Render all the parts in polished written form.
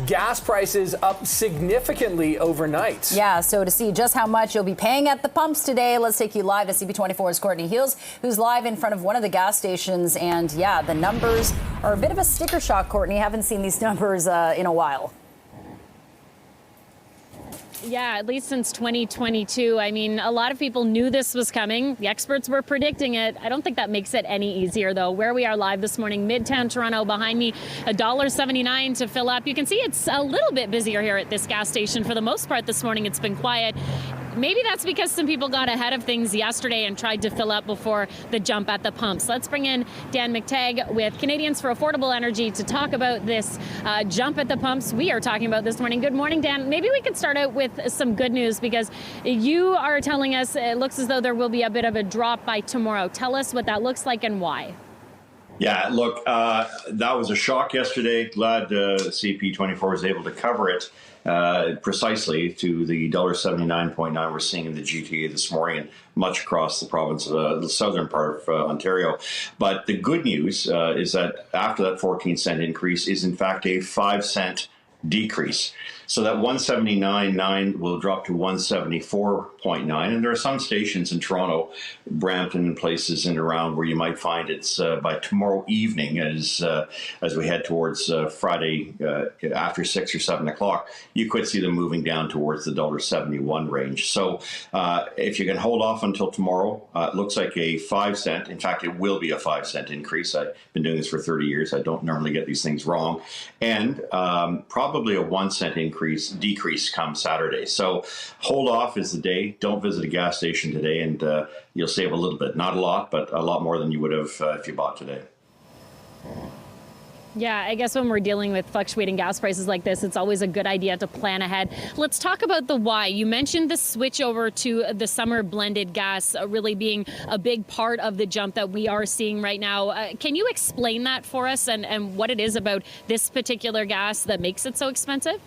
Gas prices up significantly overnight. Yeah, so to see just how much you'll be paying at the pumps today, let's take you live to CP24's Courtney Heels, who's live in front of one of the gas stations. And yeah, the numbers are a bit of a sticker shock, Courtney. Haven't seen these numbers in a while. Yeah, at least since 2022. I mean, a lot of people knew this was coming. The experts were predicting it. I don't think that makes it any easier, though. Where we are live this morning, Midtown Toronto, behind me, $1.79 to fill up. You can see it's a little bit busier here at this gas station. For the most part this morning, it's been quiet. Maybe that's because some people got ahead of things yesterday and tried to fill up before the jump at the pumps. Let's bring in Dan Mcteague with Canadians for Affordable Energy to talk about this jump at the pumps we are talking about this morning. Good morning, Dan. Maybe we could start out with some good news, because you are telling us it looks as though there will be a bit of a drop by tomorrow. Tell us what that looks like and why. Yeah, look, that was a shock yesterday. Glad CP24 was able to cover it precisely to the $1.79.9 we're seeing in the GTA this morning and much across the province, the southern part of Ontario. But the good news is that after that 14-cent increase is in fact a 5-cent decrease. So that 179.9 will drop to 174.9. And there are some stations in Toronto, Brampton, and places in and around where you might find it's by tomorrow evening as we head towards Friday after 6 or 7 o'clock, you could see them moving down towards the $1.71 range. So if you can hold off until tomorrow, it looks like a 5-cent. In fact, it will be a 5-cent increase. I've been doing this for 30 years. I don't normally get these things wrong. And probably a 1-cent decrease come Saturday. So hold off is the day. Don't visit a gas station today, and you'll save a little bit. Not a lot, but a lot more than you would have if you bought today. Yeah, I guess when we're dealing with fluctuating gas prices like this, it's always a good idea to plan ahead. Let's talk about the why. You mentioned the switch over to the summer blended gas really being a big part of the jump that we are seeing right now. Can you explain that for us and what it is about this particular gas that makes it so expensive?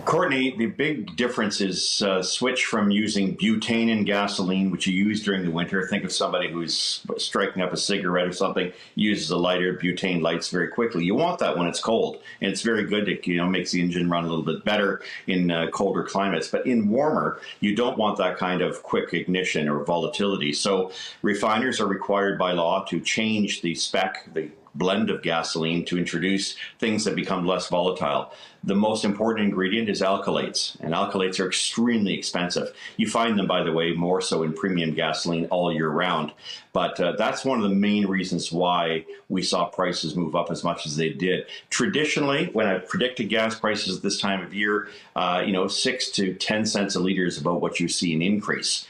Courtney, the big difference is switch from using butane in gasoline, which you use during the winter. Think of somebody who's striking up a cigarette or something, uses a lighter, butane lights very quickly. You want that when it's cold, and it's very good. It makes the engine run a little bit better in colder climates. But in warmer, you don't want that kind of quick ignition or volatility. So refiners are required by law to change the spec, the blend of gasoline, to introduce things that become less volatile. The most important ingredient is alkylates, and alkylates are extremely expensive. You find them, by the way, more so in premium gasoline all year round. But that's one of the main reasons why we saw prices move up as much as they did. Traditionally, when I predicted gas prices at this time of year, 6 to 10 cents a liter is about what you see an increase.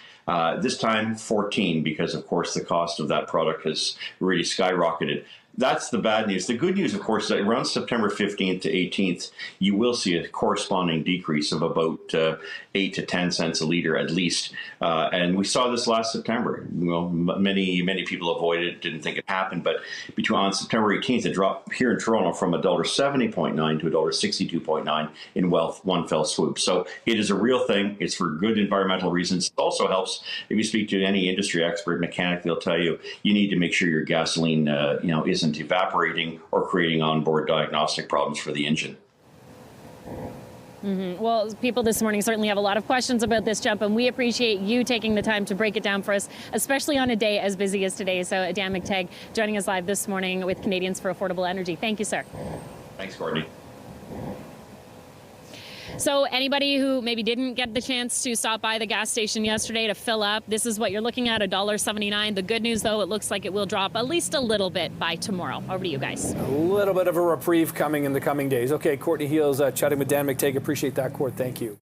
This time, 14, because, of course, the cost of that product has really skyrocketed. That's the bad news. The good news, of course, is that around September 15th to 18th, you will see a corresponding decrease of about 8 to 10 cents a liter at least. And we saw this last September. Many people avoided it, didn't think it happened. But on September 18th, it dropped here in Toronto from $1.70.9 to $1.62.9 in one fell swoop. So it is a real thing. It's for good environmental reasons. It also helps, if you speak to any industry expert, mechanic, they'll tell you need to make sure your gasoline isn't evaporating or creating onboard diagnostic problems for the engine. Well, people this morning certainly have a lot of questions about this jump, and we appreciate you taking the time to break it down for us, especially on a day as busy as today. So Dan Mcteague joining us live this morning with Canadians for Affordable Energy. Thank you, sir. Thanks, Courtney. So anybody who maybe didn't get the chance to stop by the gas station yesterday to fill up, this is what you're looking at, $1.79. The good news, though, it looks like it will drop at least a little bit by tomorrow. Over to you guys. A little bit of a reprieve coming in the coming days. Okay, Courtney Heels chatting with Dan Mcteague. Appreciate that, Court. Thank you.